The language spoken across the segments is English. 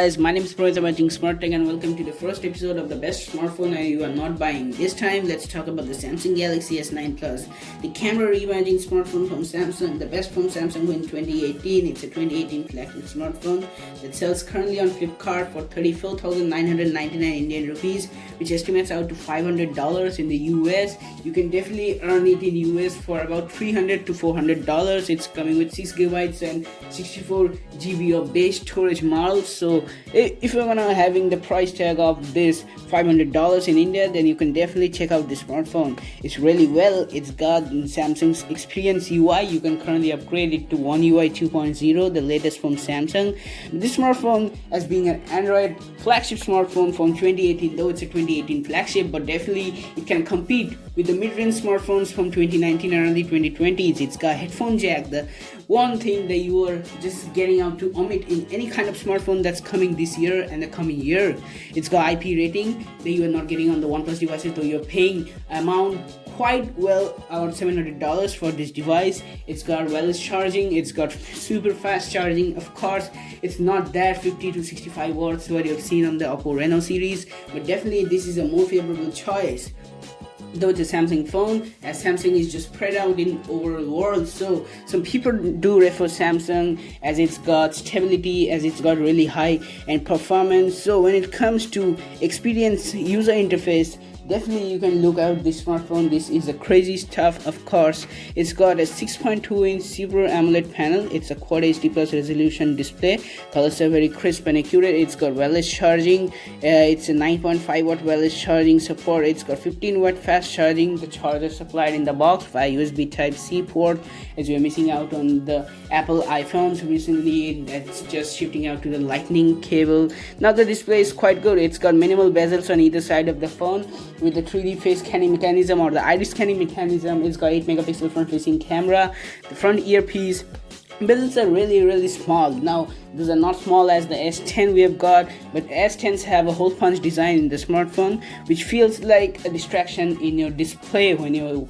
guys, my name is Prohit. I'm watching Smart Tech and welcome to the first episode of the best smartphone you are not buying. This time, let's talk about the Samsung Galaxy S9 Plus, the camera reimagined smartphone from Samsung, the best from Samsung in 2018. It's a 2018 flagship smartphone that sells currently on Flipkart for 34,999 Indian rupees, which estimates out to $500 in the US. You can definitely earn it in US for about $300 to $400. It's coming with 6 gigabytes and 64 GB of base storage model. So if you're gonna having the price tag of this $500 in India, then you can definitely check out this smartphone. It's really well. It's got Samsung's Experience UI. You can currently upgrade it to One UI 2.0, the latest from Samsung. This smartphone, as being an Android flagship smartphone from 2018, though it's a 2018 flagship, but definitely it can compete with the mid-range smartphones from 2019 and early 2020s. It's got headphone jack, the one thing that you are just getting out to omit in any kind of smartphone that's coming this year and the coming year. It's got IP rating that you are not getting on the OnePlus devices, though you're paying amount quite well, around $700 for this device. It's got wireless charging, it's got super fast charging. Of course, it's not that 50 to 65 watts what you've seen on the Oppo Reno series, but definitely this is a more favorable choice. Though it's a Samsung phone, as Samsung is just spread out in overall world, so some people do refer Samsung as it's got stability, as it's got really high end performance. So when it comes to experience, user interface, definitely you can look out this smartphone. This is a crazy stuff. Of course, it's got a 6.2-inch Super AMOLED panel. It's a Quad HD plus resolution display. Colors are very crisp and accurate. It's got wireless charging. It's a 9.5 watt wireless charging support. It's got 15 watt fast charging. The charger supplied in the box via USB Type-C port, as we are missing out on the Apple iPhones recently. That's just shifting out to the Lightning cable. Now the display is quite good. It's got minimal bezels on either side of the phone, with the 3D face scanning mechanism or the iris scanning mechanism. It's got 8 megapixel front facing camera. The front earpiece bezels are really small. Now those are not small as the S10 we have got, but S10s have a hole punch design in the smartphone, which feels like a distraction in your display when you're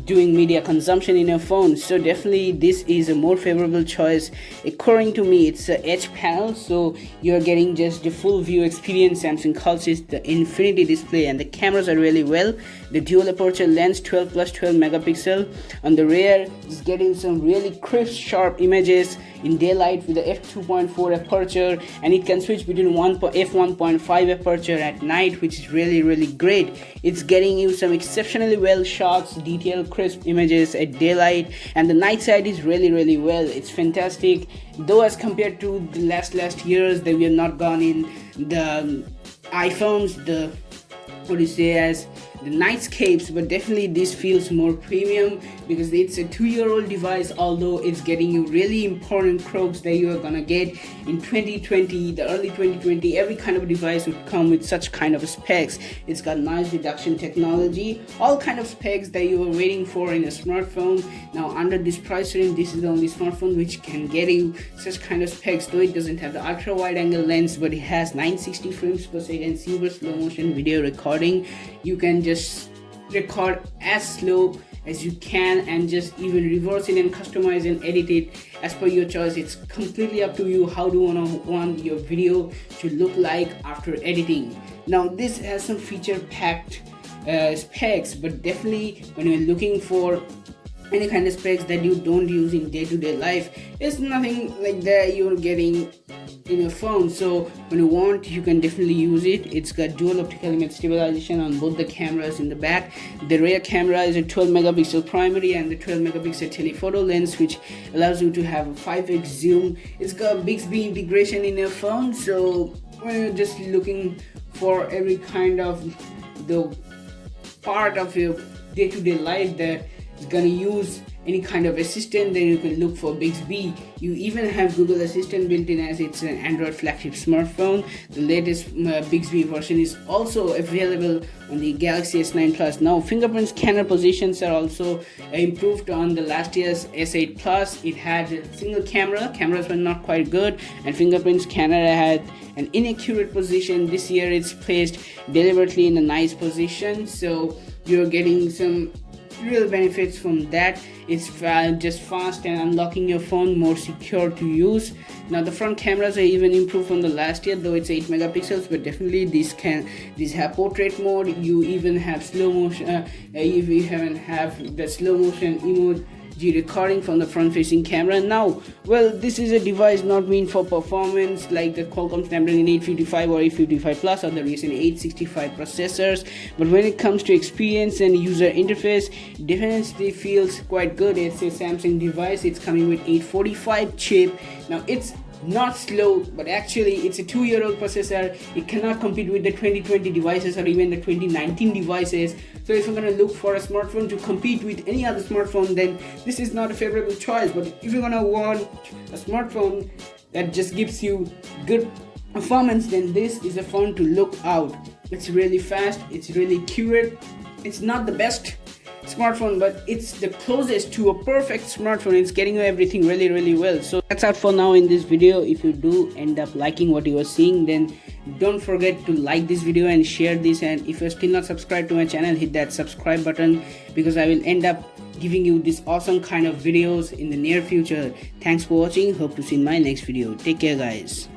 doing media consumption in your phone. So definitely this is a more favorable choice. According to me, it's a Edge panel, so you're getting just the full view experience. Samsung calls it the infinity display, and the cameras are really well. The dual aperture lens, 12 plus 12 megapixel on the rear, is getting some really crisp sharp images in daylight with the f2.4 aperture, and it can switch between f1.5 aperture at night, which is really great. It's getting you some exceptionally well shots, detailed crisp images at daylight, and the night side is really well. It's fantastic, though as compared to the last years that we have not gone in the iPhones, the as the nightscapes, but definitely this feels more premium because it's a 2-year-old device, although it's getting you really important croaks that you are gonna get in 2020, the early 2020. Every kind of device would come with such kind of specs. It's got noise reduction technology, all kind of specs that you were waiting for in a smartphone. Now under this price range, this is the only smartphone which can get you such kind of specs, though it doesn't have the ultra wide angle lens, but it has 960 frames per second super slow motion video recording. You can just record as slow as you can and just even reverse it and customize and edit it as per your choice. It's completely up to you how do you want your video to look like after editing. Now this has some feature packed specs, but definitely when you're looking for any kind of specs that you don't use in day-to-day life, it's nothing like that you're getting in your phone. So when you want, you can definitely use it. It's got dual optical image stabilization on both the cameras in the back. The rear camera is a 12 megapixel primary and the 12 megapixel telephoto lens, which allows you to have a 5x zoom. It's got Bixby integration in your phone, so when you're just looking for every kind of the part of your day-to-day life that is gonna use any kind of assistant, then you can look for Bixby. You even have Google Assistant built in, as it's an Android flagship smartphone. The latest Bixby version is also available on the Galaxy S9 Plus. Now fingerprint scanner positions are also improved on the last year's S8 Plus. It had a single cameras were not quite good, and fingerprint scanner had an inaccurate position. This year it's placed deliberately in a nice position, so you're getting some real benefits from that. It's just fast and unlocking your phone, more secure to use. Now the front cameras are even improved from the last year, though it's 8 megapixels, but definitely these have portrait mode. You even have slow motion. If you haven't have the slow motion emoji recording from the front facing camera. Now, well, this is a device not meant for performance like the Qualcomm Snapdragon 855 or 855 Plus or the recent 865 processors, but when it comes to experience and user interface, definitely feels quite good. It's a Samsung device. It's coming with 845 chip. Now it's not slow, but actually it's a 2-year-old processor. It cannot compete with the 2020 devices or even the 2019 devices. So if you're going to look for a smartphone to compete with any other smartphone, then this is not a favorable choice. But if you're going to want a smartphone that just gives you good performance, then this is a phone to look out. It's really fast, it's really accurate. It's not the best smartphone, but it's the closest to a perfect smartphone. It's getting everything really well. So that's all for now in this video. If you do end up liking what you are seeing, then don't forget to like this video and share this. And if you're still not subscribed to my channel, hit that subscribe button, because I will end up giving you this awesome kind of videos in the near future. Thanks for watching. Hope to see you in my next video. Take care, guys.